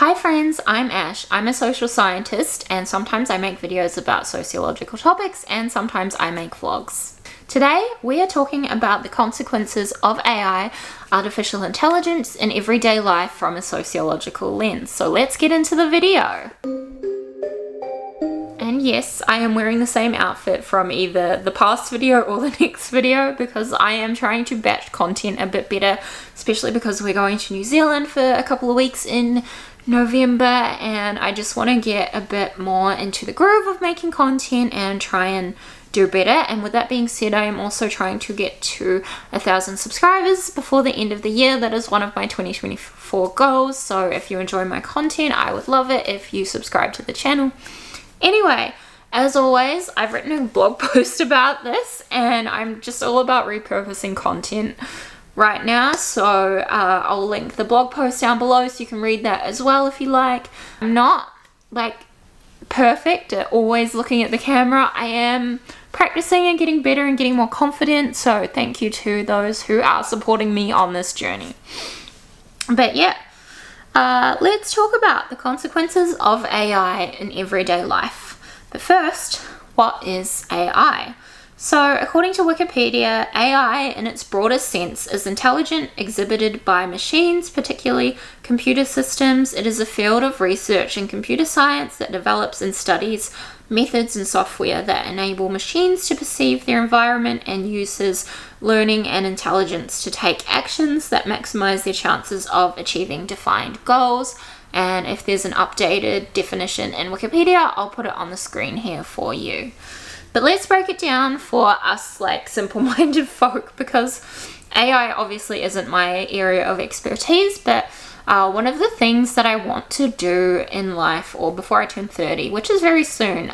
Hi friends, I'm Ash. I'm a social scientist and sometimes I make videos about sociological topics and sometimes I make vlogs. Today we are talking about the consequences of AI, artificial intelligence, in everyday life from a sociological lens. So let's get into the video. And yes, I am wearing the same outfit from either the past video or the next video because I am trying to batch content a bit better, especially because we're going to New Zealand for a couple of weeks in November and I just want to get a bit more into the groove of making content and try and do better. And with that being said, I am also trying to get to 1,000 subscribers before the end of the year. That is one of my 2024 goals. So if you enjoy my content, I would love it if you subscribe to the channel. Anyway, as always, I've written a blog post about this and I'm just all about repurposing content right now, so I'll link the blog post down below so you can read that as well if you like. I'm not like perfect at always looking at the camera. I am practicing and getting better and getting more confident, so thank you to those who are supporting me on this journey. But yeah, let's talk about the consequences of AI in everyday life. But first, what is AI? So, according to Wikipedia, AI in its broadest sense is intelligence exhibited by machines, particularly computer systems. It is a field of research in computer science that develops and studies methods and software that enable machines to perceive their environment and uses learning and intelligence to take actions that maximize their chances of achieving defined goals. And if there's an updated definition in Wikipedia, I'll put it on the screen here for you. But let's break it down for us like simple-minded folk, because AI obviously isn't my area of expertise, but one of the things that I want to do in life, or before I turn 30, which is very soon,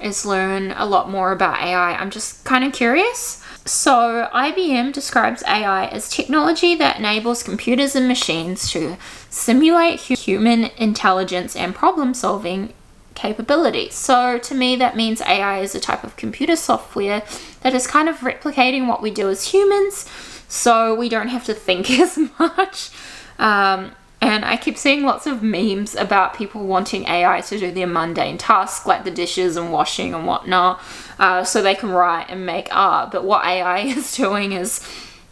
is learn a lot more about AI. I'm just kind of curious. So IBM describes AI as technology that enables computers and machines to simulate human intelligence and problem-solving capabilities. So to me that means AI is a type of computer software that is kind of replicating what we do as humans, so we don't have to think as much. And I keep seeing lots of memes about people wanting AI to do their mundane tasks like the dishes and washing and whatnot, so they can write and make art. But what AI is doing is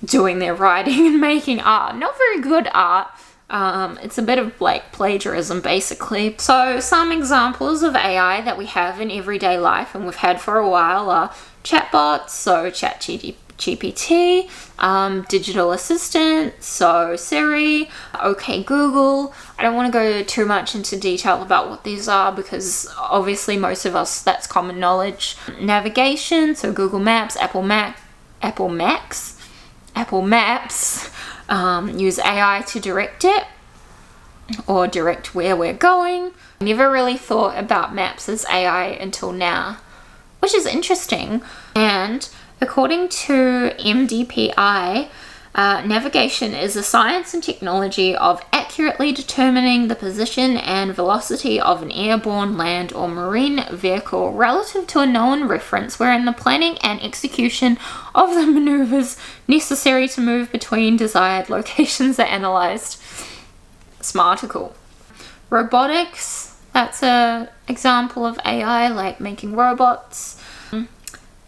doing their writing and making art. Not very good art. It's a bit of like plagiarism basically. So some examples of AI that we have in everyday life and we've had for a while are chatbots, so ChatGPT, digital assistant, so Siri, OK Google. I don't want to go too much into detail about what these are because obviously most of us, that's common knowledge. Navigation, so Google Maps, Apple Maps, use AI to direct it or direct where we're going. I never really thought about maps as AI until now, which is interesting. And according to MDPI, navigation is the science and technology of accurately determining the position and velocity of an airborne, land, or marine vehicle relative to a known reference, wherein the planning and execution of the maneuvers necessary to move between desired locations are analyzed. Smarticle. Robotics, that's an example of AI, like making robots.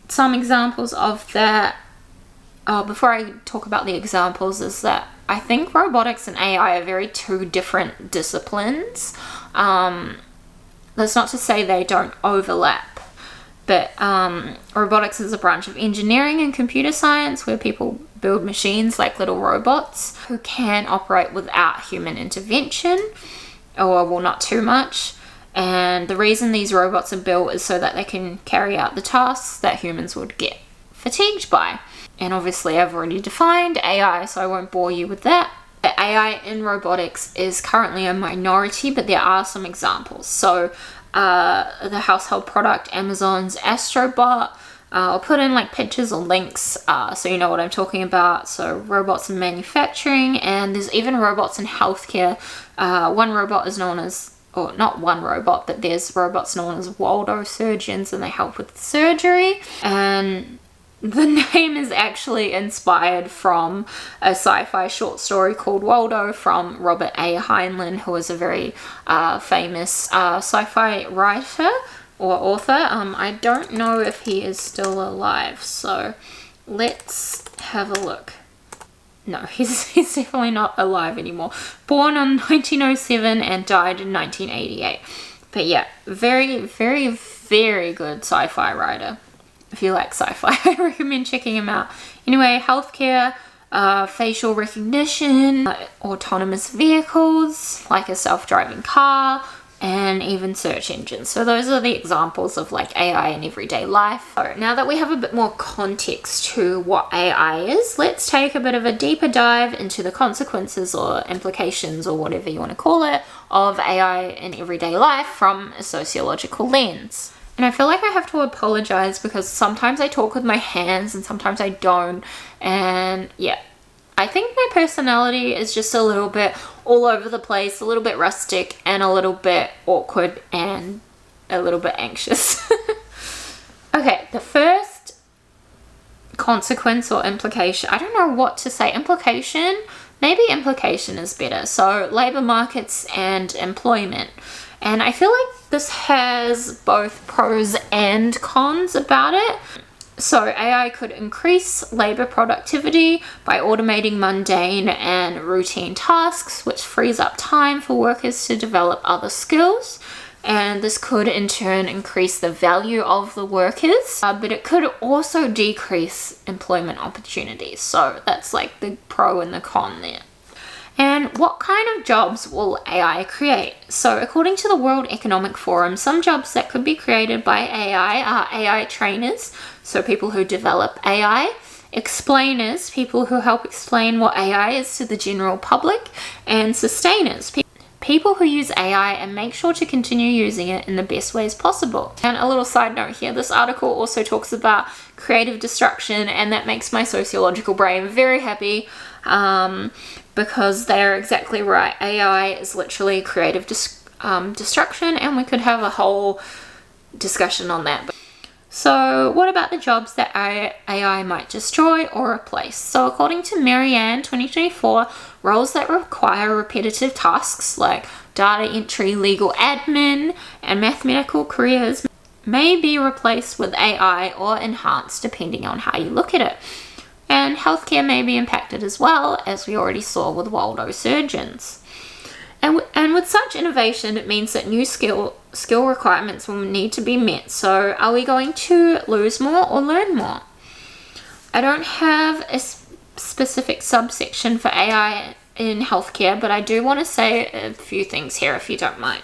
Some examples of that, before I talk about the examples, is that I think robotics and AI are two different disciplines. That's not to say they don't overlap, but robotics is a branch of engineering and computer science where people build machines like little robots who can operate without human intervention, or well, not too much. And the reason these robots are built is so that they can carry out the tasks that humans would get fatigued by. And obviously I've already defined AI, so I won't bore you with that. AI in robotics is currently a minority, but there are some examples. So the household product Amazon's Astrobot, I'll put in like pictures or links so you know what I'm talking about. So robots in manufacturing, and there's even robots in healthcare. One robot is known as, or not one robot, but there's robots known as Waldo surgeons, and they help with surgery. And The name is actually inspired from a sci-fi short story called Waldo from Robert A. Heinlein, who is a very famous sci-fi writer or author. I don't know if he is still alive, so let's have a look. No, he's definitely not alive anymore. Born in 1907 and died in 1988. But yeah, very, very, very good sci-fi writer. If you like sci-fi, I recommend checking him out. Anyway, healthcare, facial recognition, autonomous vehicles, like a self-driving car, and even search engines. So those are the examples of like AI in everyday life. So now that we have a bit more context to what AI is, let's take a bit of a deeper dive into the consequences or implications or whatever you want to call it of AI in everyday life from a sociological lens. And I feel like I have to apologize because sometimes I talk with my hands and sometimes I don't. And yeah, I think my personality is just a little bit all over the place, a little bit rustic and a little bit awkward and a little bit anxious. Okay, the first consequence or implication, I don't know what to say. Implication? Maybe implication is better. So labor markets and employment. And I feel like this has both pros and cons about it. So AI could increase labor productivity by automating mundane and routine tasks, which frees up time for workers to develop other skills. And this could in turn increase the value of the workers, but it could also decrease employment opportunities. So that's like the pro and the con there. And what kind of jobs will AI create? So according to the World Economic Forum, some jobs that could be created by AI are AI trainers, so people who develop AI, explainers, people who help explain what AI is to the general public, and sustainers, people who use AI and make sure to continue using it in the best ways possible. And a little side note here, this article also talks about creative destruction, and that makes my sociological brain very happy. Because they're exactly right. AI is literally creative destruction, and we could have a whole discussion on that. So what about the jobs that AI might destroy or replace? So according to Marianne 2024, roles that require repetitive tasks like data entry, legal admin, and mathematical careers may be replaced with AI or enhanced depending on how you look at it. And healthcare may be impacted as well, as we already saw with Waldo surgeons. And with such innovation, it means that new skill requirements will need to be met. So are we going to lose more or learn more? I don't have a specific subsection for AI in healthcare, but I do want to say a few things here if you don't mind.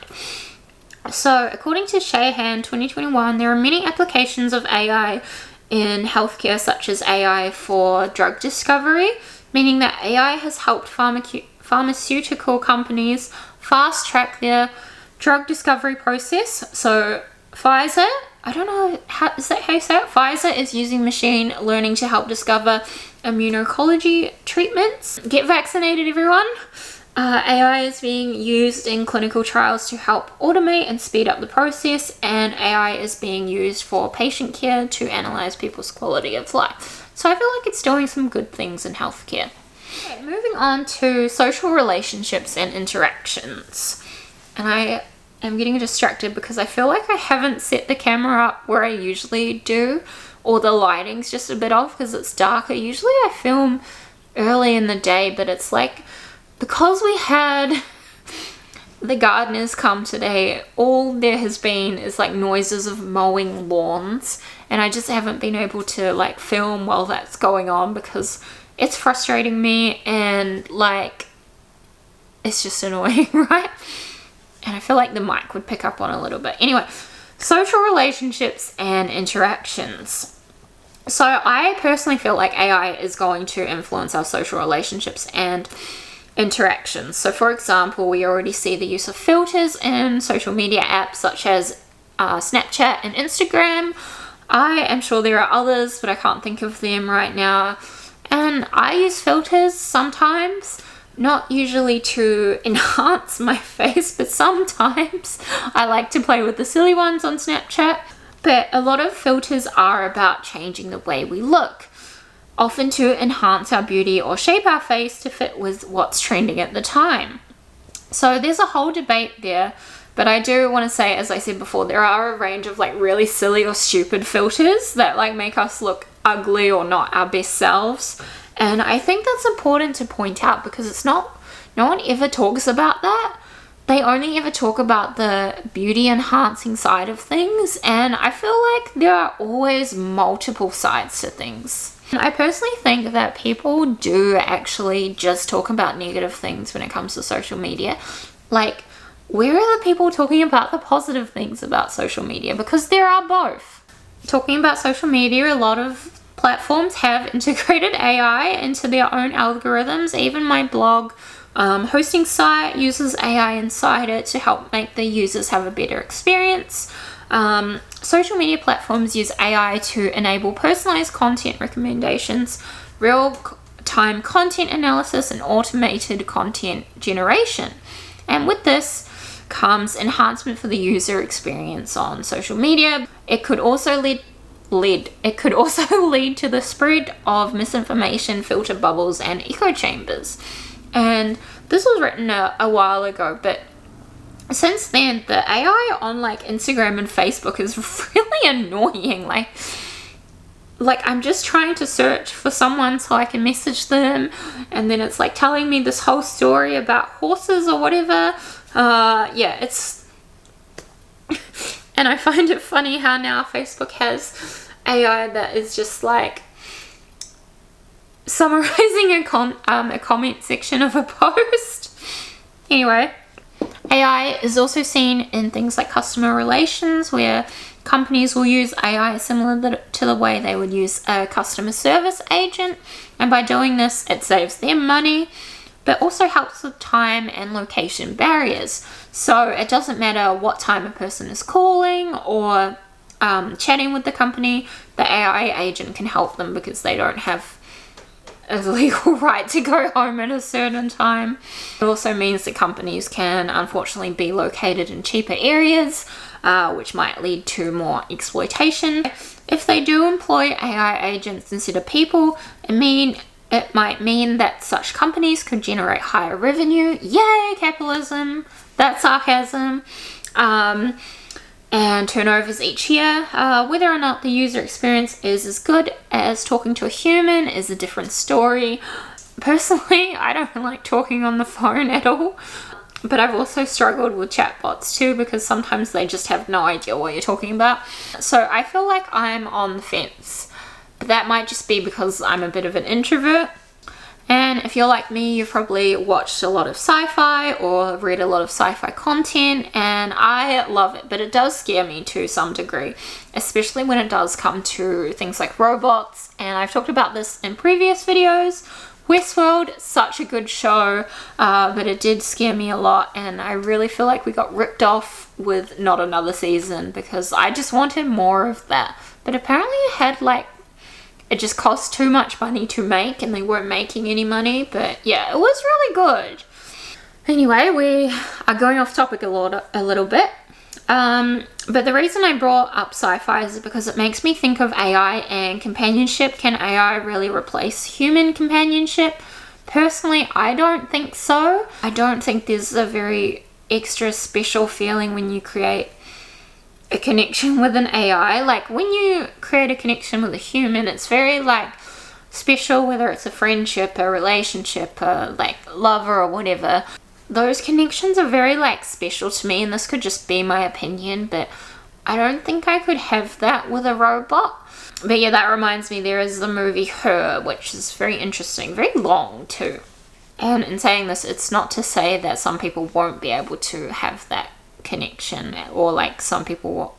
So according to Shahan 2021, there are many applications of AI in healthcare, such as AI for drug discovery, meaning that AI has helped pharmaceutical companies fast track their drug discovery process. So Pfizer, I don't know, is that how you say it? Pfizer is using machine learning to help discover immuno-oncology treatments. Get vaccinated, everyone. AI is being used in clinical trials to help automate and speed up the process, and AI is being used for patient care to analyze people's quality of life. So I feel like it's doing some good things in healthcare. Okay, moving on to social relationships and interactions. And I am getting distracted because I feel like I haven't set the camera up where I usually do, or the lighting's just a bit off because it's darker. Usually I film early in the day, but it's like, because we had the gardeners come today, all there has been is like noises of mowing lawns, and I just haven't been able to like film while that's going on because it's frustrating me and like it's just annoying, right? And I feel like the mic would pick up on a little bit. Anyway, social relationships and interactions. So I personally feel like AI is going to influence our social relationships and interactions. So for example, we already see the use of filters in social media apps such as Snapchat and Instagram. I am sure there are others, but I can't think of them right now. And I use filters sometimes, not usually to enhance my face, but sometimes I like to play with the silly ones on Snapchat. But a lot of filters are about changing the way we look, often to enhance our beauty or shape our face to fit with what's trending at the time. So there's a whole debate there, but I do want to say, as I said before, there are a range of like really silly or stupid filters that like make us look ugly or not our best selves. And I think that's important to point out, because it's not, no one ever talks about that. They only ever talk about the beauty enhancing side of things, and I feel like there are always multiple sides to things. I personally think that people do actually just talk about negative things when it comes to social media. Like, where are the people talking about the positive things about social media? Because there are both. Talking about social media, a lot of platforms have integrated AI into their own algorithms. Even my blog hosting site uses AI inside it to help make the users have a better experience. Social media platforms use AI to enable personalized content recommendations, real-time content analysis, and automated content generation. And with this comes enhancement for the user experience on social media. It could also lead to the spread of misinformation, filter bubbles, and echo chambers. And this was written a while ago, but since then the AI on like Instagram and Facebook is really annoying. Like I'm just trying to search for someone so I can message them, and then it's like telling me this whole story about horses or whatever. Yeah, it's and I find it funny how now Facebook has AI that is just like summarizing a comment section of a post. Anyway, AI is also seen in things like customer relations, where companies will use AI similar to the way they would use a customer service agent, and by doing this it saves them money, but also helps with time and location barriers. So it doesn't matter what time a person is calling or chatting with the company, the AI agent can help them because they don't have a legal right to go home at a certain time. It also means that companies can unfortunately be located in cheaper areas, which might lead to more exploitation. If they do employ AI agents instead of people, it might mean that such companies could generate higher revenue. Yay, capitalism! That's sarcasm. And turnovers each year. Whether or not the user experience is as good as talking to a human is a different story. Personally, I don't like talking on the phone at all, but I've also struggled with chatbots too, because sometimes they just have no idea what you're talking about. So I feel like I'm on the fence, but that might just be because I'm a bit of an introvert. And if you're like me, you've probably watched a lot of sci-fi or read a lot of sci-fi content, and I love it, but it does scare me to some degree, especially when it does come to things like robots. And I've talked about this in previous videos. Westworld, such a good show, but it did scare me a lot, and I really feel like we got ripped off with not another season, because I just wanted more of that. But apparently it just cost too much money to make, and they weren't making any money. But yeah, it was really good. Anyway, we are going off topic a little bit. But the reason I brought up sci-fi is because it makes me think of AI and companionship. Can AI really replace human companionship? Personally, I don't think so. I don't think there's a very extra special feeling when you create a connection with an AI. Like when you create a connection with a human, it's very like special, whether it's a friendship, a relationship, a like lover or whatever. Those connections are very like special to me, and this could just be my opinion, but I don't think I could have that with a robot. But yeah, that reminds me, there is the movie Her, which is very interesting, very long too. And in saying this, it's not to say that some people won't be able to have that connection, or like some people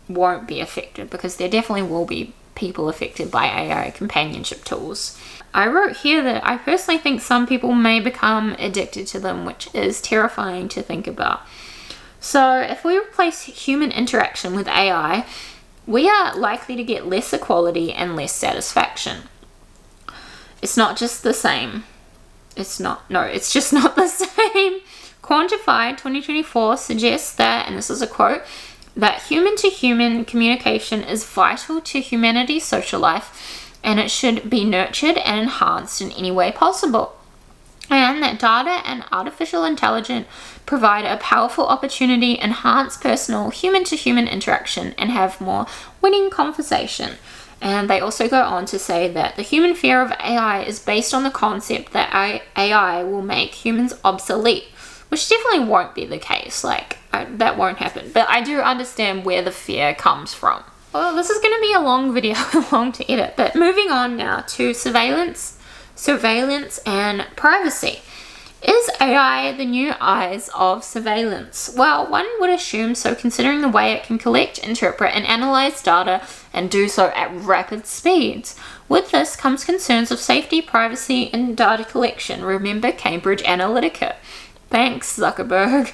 won't be affected, because there definitely will be people affected by AI companionship tools. I wrote here that I personally think some people may become addicted to them, which is terrifying to think about. So if we replace human interaction with AI, we are likely to get less equality and less satisfaction. It's not just the same. It's just not the same. Quantified 2024 suggests that, and this is a quote, that human-to-human communication is vital to humanity's social life, and it should be nurtured and enhanced in any way possible. And that data and artificial intelligence provide a powerful opportunity to enhance personal human-to-human interaction and have more winning conversation. And they also go on to say that the human fear of AI is based on the concept that AI will make humans obsolete, which definitely won't be the case. That won't happen. But I do understand where the fear comes from. Well, this is going to be a long video, long to edit. But moving on now to surveillance and privacy. Is AI the new eyes of surveillance? Well, one would assume so, considering the way it can collect, interpret, and analyze data, and do so at rapid speeds. With this comes concerns of safety, privacy, and data collection. Remember Cambridge Analytica. Thanks, Zuckerberg.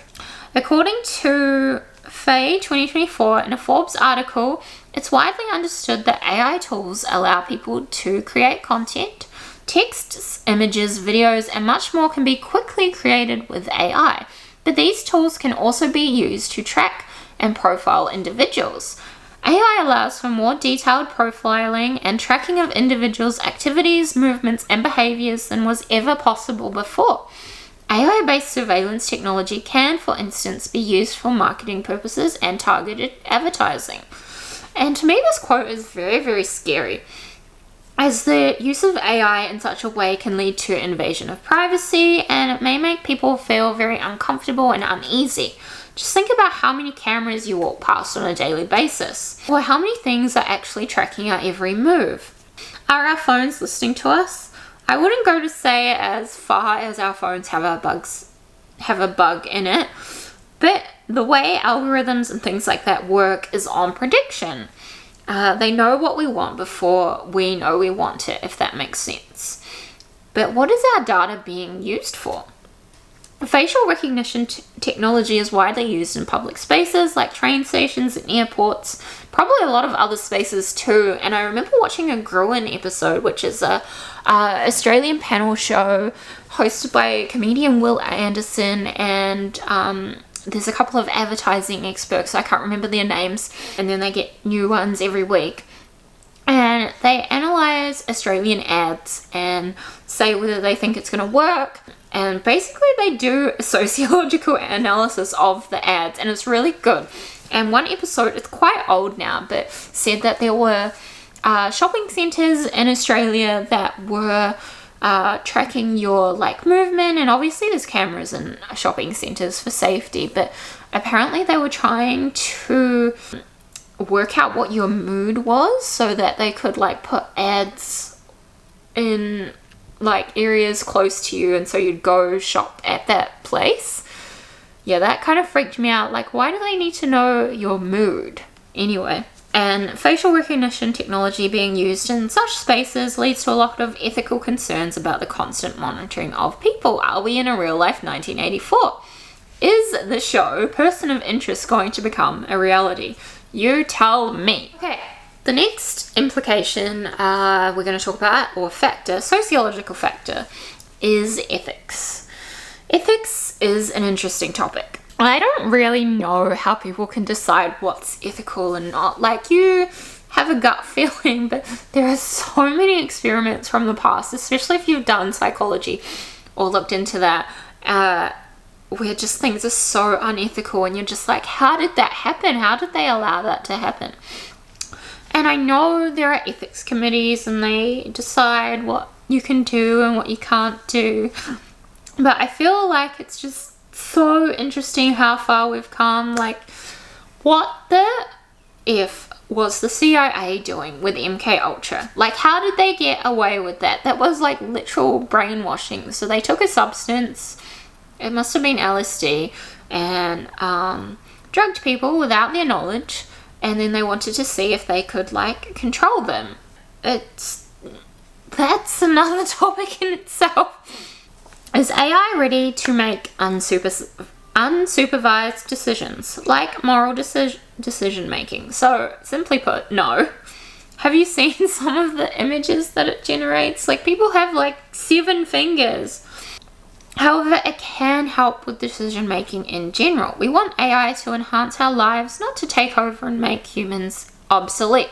According to Fay 2024 in a Forbes article, it's widely understood that AI tools allow people to create content. Texts, images, videos, and much more can be quickly created with AI, but these tools can also be used to track and profile individuals. AI allows for more detailed profiling and tracking of individuals' activities, movements, and behaviors than was ever possible before. AI-based surveillance technology can, for instance, be used for marketing purposes and targeted advertising. And to me, this quote is very, very scary, as the use of AI in such a way can lead to invasion of privacy, and it may make people feel very uncomfortable and uneasy. Just think about how many cameras you walk past on a daily basis, or how many things are actually tracking our every move. Are our phones listening to us? I wouldn't go to say as far as our phones have a bug in it, but the way algorithms and things like that work is on prediction. They know what we want before we know we want it, if that makes sense. But what is our data being used for? Facial recognition technology is widely used in public spaces like train stations and airports, probably a lot of other spaces too. And I remember watching a Gruen episode, which is a Australian panel show hosted by comedian Will Anderson, and there's a couple of advertising experts, I can't remember their names, and then they get new ones every week. And they analyze Australian ads and say whether they think it's going to work. And basically they do a sociological analysis of the ads, and it's really good. And one episode, it's quite old now, but said that there were shopping centres in Australia that were tracking your movement, and obviously there's cameras in shopping centres for safety, but apparently they were trying to work out what your mood was so that they could put ads in areas close to you, and so you'd go shop at that place. Yeah, that kind of freaked me out. Why do they need to know your mood anyway? And facial recognition technology being used in such spaces leads to a lot of ethical concerns about the constant monitoring of people. Are we in a real life 1984? Is the show Person of Interest going to become a reality? You tell me. Okay, the next implication we're going to talk about, or factor, sociological factor, is ethics. Ethics is an interesting topic. I don't really know how people can decide what's ethical and not. You have a gut feeling, but there are so many experiments from the past, especially if you've done psychology or looked into that, where just things are so unethical, and you're just how did that happen? How did they allow that to happen? And I know there are ethics committees, and they decide what you can do and what you can't do, but I feel it's just so interesting how far we've come. What the F was the CIA doing with MK Ultra? How did they get away with that? That was literal brainwashing. So they took a substance, it must have been LSD, and drugged people without their knowledge, and then they wanted to see if they could control them. That's another topic in itself. Is AI ready to make unsupervised decisions, moral decision making? So, simply put, no. Have you seen some of the images that it generates? People have 7 fingers. However, it can help with decision making in general. We want AI to enhance our lives, not to take over and make humans obsolete.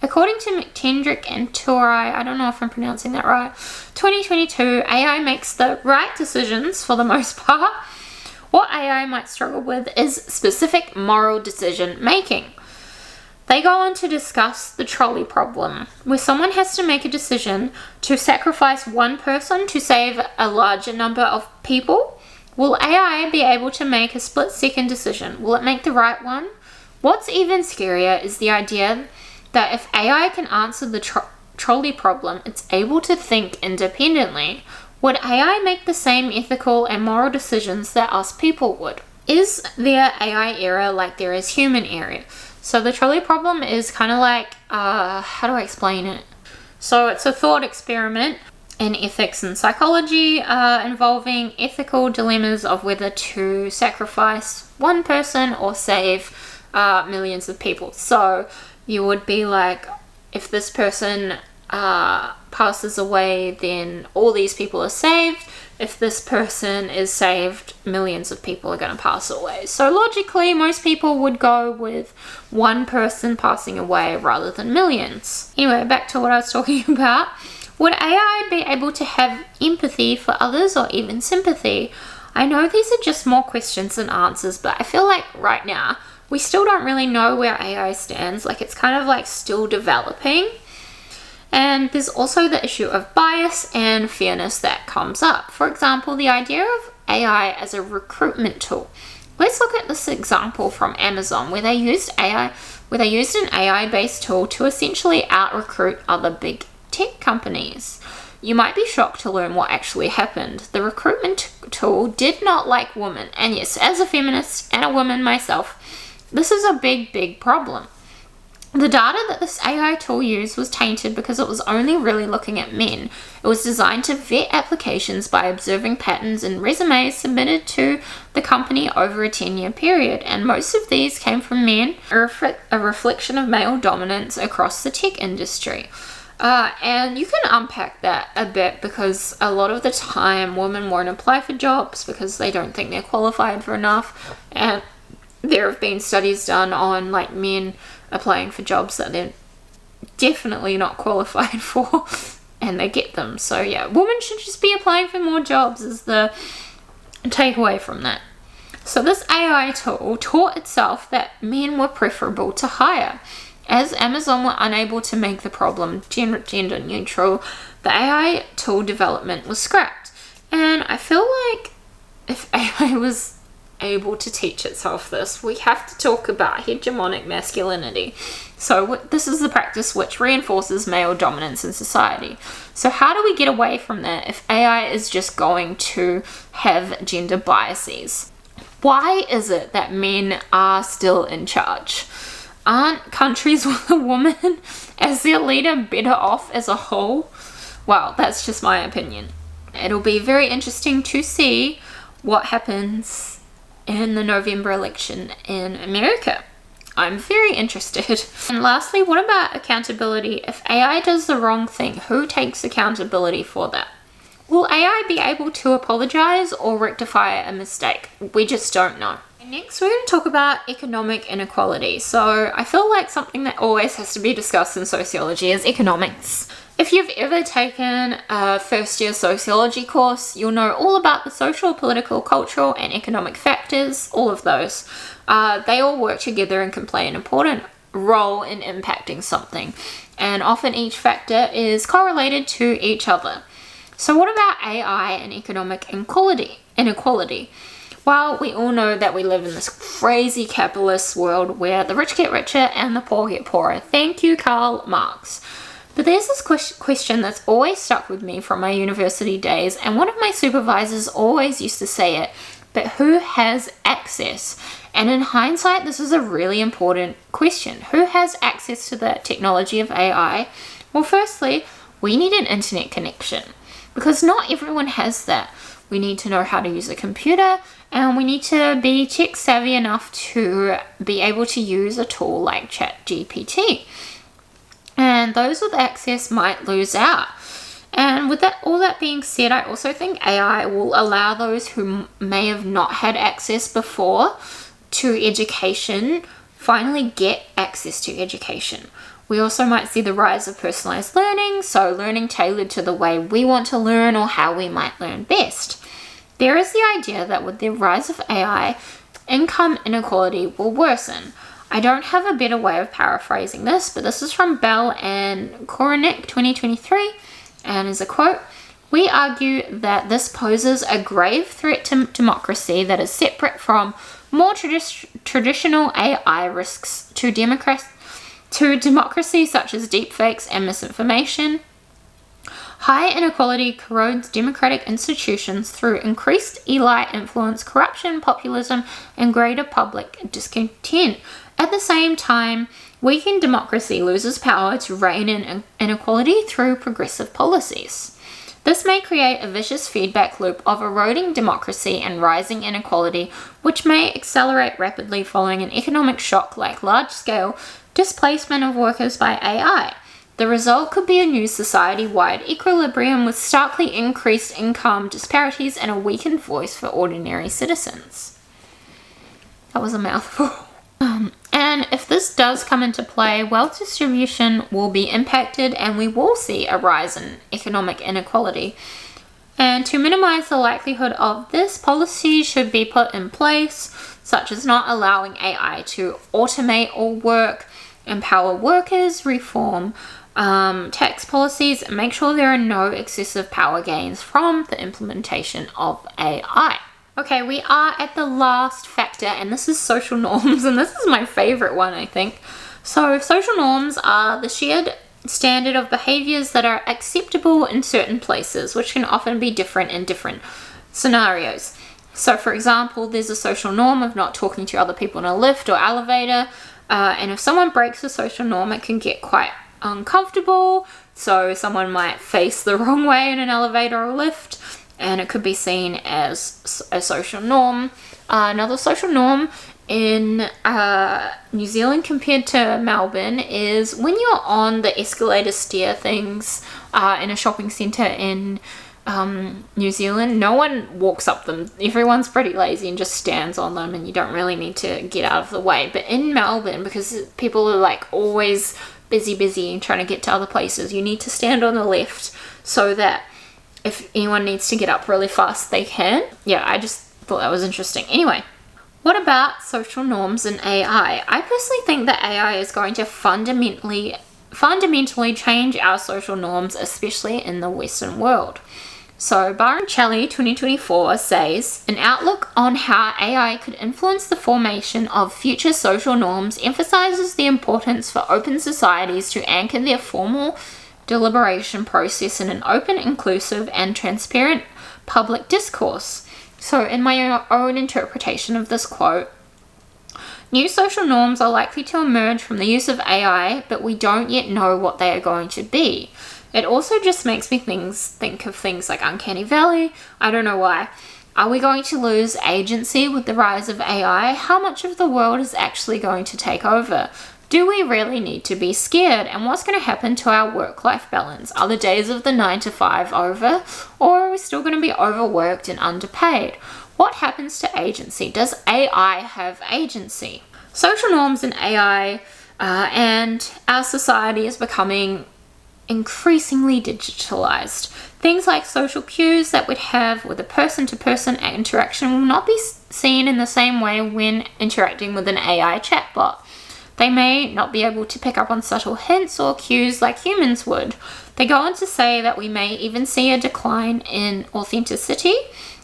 According to McTendrick and Turai, I don't know if I'm pronouncing that right, 2022, AI makes the right decisions for the most part. What AI might struggle with is specific moral decision making. They go on to discuss the trolley problem, where someone has to make a decision to sacrifice one person to save a larger number of people. Will AI be able to make a split-second decision? Will it make the right one? What's even scarier is the idea that if AI can answer the trolley problem, it's able to think independently. Would AI make the same ethical and moral decisions that us people would? Is there AI error like there is human error? So the trolley problem is kind of like, how do I explain it? So it's a thought experiment in ethics and psychology involving ethical dilemmas of whether to sacrifice one person or save millions of people. So you would be like, if this person passes away, then all these people are saved. If this person is saved, millions of people are going to pass away. So logically, most people would go with one person passing away rather than millions. Anyway, back to what I was talking about. Would AI be able to have empathy for others or even sympathy? I know these are just more questions than answers, but I feel like right now, we still don't really know where AI stands. Like, it's kind of like still developing. And there's also the issue of bias and fairness that comes up. For example, the idea of AI as a recruitment tool. Let's look at this example from Amazon where they used an AI-based tool to essentially out-recruit other big tech companies. You might be shocked to learn what actually happened. The recruitment tool did not like women. And yes, as a feminist and a woman myself, this is a big problem. The data that this AI tool used was tainted because it was only really looking at men. It was designed to vet applications by observing patterns in resumes submitted to the company over a 10-year period, and most of these came from men, a reflection of male dominance across the tech industry. And you can unpack that a bit, because a lot of the time women won't apply for jobs because they don't think they're qualified for enough, and there have been studies done on like men applying for jobs that they're definitely not qualified for, and they get them. So yeah, women should just be applying for more jobs is the takeaway from that. So this AI tool taught itself that men were preferable to hire. As Amazon were unable to make the problem gender neutral, the AI tool development was scrapped. And I feel like if AI was able to teach itself this, we have to talk about hegemonic masculinity. So this is the practice which reinforces male dominance in society. So how do we get away from that if AI is just going to have gender biases? Why is it that men are still in charge? Aren't countries with a woman as their leader better off as a whole? Well, that's just my opinion. It'll be very interesting to see what happens in the November election in America. I'm very interested. And lastly, what about accountability? If AI does the wrong thing, who takes accountability for that? Will AI be able to apologize or rectify a mistake? We just don't know. Next, we're going to talk about economic inequality. So I feel like something that always has to be discussed in sociology is economics. If you've ever taken a first-year sociology course, you'll know all about the social, political, cultural, and economic factors, all of those. They all work together and can play an important role in impacting something. And often each factor is correlated to each other. So what about AI and economic inequality? Well, we all know that we live in this crazy capitalist world where the rich get richer and the poor get poorer. Thank you, Karl Marx. But there's this question that's always stuck with me from my university days, and one of my supervisors always used to say it, but who has access? And in hindsight, this is a really important question. Who has access to the technology of AI? Well, firstly, we need an internet connection, because not everyone has that. We need to know how to use a computer, and we need to be tech savvy enough to be able to use a tool like ChatGPT. And those with access might lose out. And with that, all that being said, I also think AI will allow those who may have not had access before to education finally get access to education. We also might see the rise of personalized learning, so learning tailored to the way we want to learn or how we might learn best. There is the idea that with the rise of AI, income inequality will worsen. I don't have a better way of paraphrasing this, but this is from Bell and Corrigan 2023, and is a quote: "We argue that this poses a grave threat to democracy that is separate from more traditional AI risks to democracy such as deepfakes and misinformation. High inequality corrodes democratic institutions through increased elite influence, corruption, populism, and greater public discontent. At the same time, weakened democracy loses power to rein in inequality through progressive policies. This may create a vicious feedback loop of eroding democracy and rising inequality, which may accelerate rapidly following an economic shock like large-scale displacement of workers by AI. The result could be a new society-wide equilibrium with starkly increased income disparities and a weakened voice for ordinary citizens." That was a mouthful. And if this does come into play, wealth distribution will be impacted and we will see a rise in economic inequality. And to minimize the likelihood of this, policies should be put in place, such as not allowing AI to automate all work, empower workers, reform tax policies, and make sure there are no excessive power gains from the implementation of AI. Okay, we are at the last factor, and this is social norms, and this is my favorite one, I think. So social norms are the shared standard of behaviors that are acceptable in certain places, which can often be different in different scenarios. So for example, there's a social norm of not talking to other people in a lift or elevator, and if someone breaks a social norm, it can get quite uncomfortable. So someone might face the wrong way in an elevator or lift, and it could be seen as a social norm. Another social norm in New Zealand compared to Melbourne is when you're on the escalator stair things in a shopping centre in New Zealand, no one walks up them. Everyone's pretty lazy and just stands on them, and you don't really need to get out of the way. But in Melbourne, because people are like always busy and trying to get to other places, you need to stand on the left so that if anyone needs to get up really fast, they can. Yeah, I just thought that was interesting. Anyway, what about social norms in AI? I personally think that AI is going to fundamentally change our social norms, especially in the Western world. So Baronchelli 2024 says, "An outlook on how AI could influence the formation of future social norms emphasizes the importance for open societies to anchor their formal deliberation process in an open, inclusive, and transparent public discourse." So in my own interpretation of this quote, new social norms are likely to emerge from the use of AI, but we don't yet know what they are going to be. It also just makes me think of things like Uncanny Valley. I don't know why. Are we going to lose agency with the rise of AI? How much of the world is actually going to take over? Do we really need to be scared? And what's going to happen to our work-life balance? Are the days of the 9 to 5 over? Or are we still going to be overworked and underpaid? What happens to agency? Does AI have agency? Social norms in AI and our society is becoming increasingly digitalized. Things like social cues that we'd have with a person-to-person interaction will not be seen in the same way when interacting with an AI chatbot. They may not be able to pick up on subtle hints or cues like humans would. They go on to say that we may even see a decline in authenticity.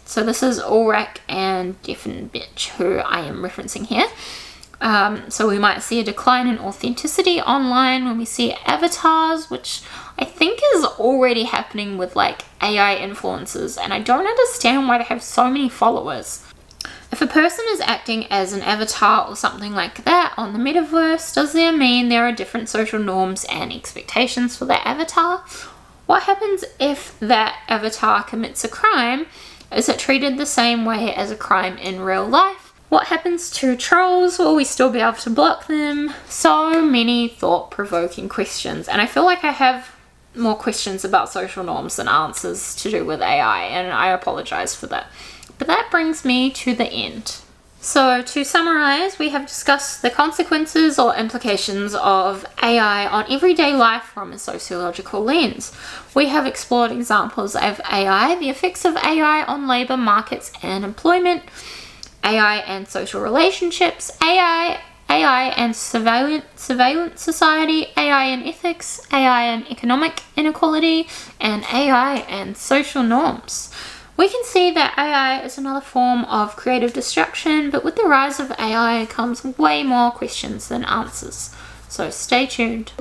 So this is Ulrich and Defenbich, who I am referencing here. So we might see a decline in authenticity online when we see avatars, which I think is already happening with like AI influencers, and I don't understand why they have so many followers. If a person is acting as an avatar or something like that on the metaverse, does that mean there are different social norms and expectations for that avatar? What happens if that avatar commits a crime? Is it treated the same way as a crime in real life? What happens to trolls? Will we still be able to block them? So many thought-provoking questions, and I feel like I have more questions about social norms than answers to do with AI, and I apologize for that. But that brings me to the end. So to summarize, we have discussed the consequences or implications of AI on everyday life from a sociological lens. We have explored examples of AI, the effects of AI on labor markets and employment, AI and social relationships, AI and surveillance society, AI and ethics, AI and economic inequality, and AI and social norms. We can see that AI is another form of creative destruction, but with the rise of AI comes way more questions than answers. So stay tuned.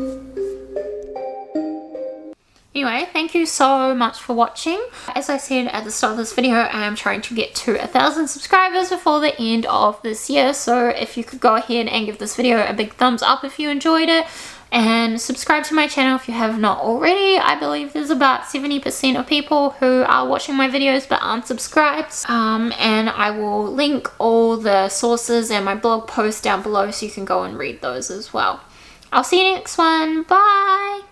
Anyway, thank you so much for watching. As I said at the start of this video, I am trying to get to 1,000 subscribers before the end of this year. So if you could go ahead and give this video a big thumbs up if you enjoyed it, and subscribe to my channel if you have not already. I believe there's about 70% of people who are watching my videos but aren't subscribed. And I will link all the sources and my blog posts down below so you can go and read those as well. I'll see you next one. Bye!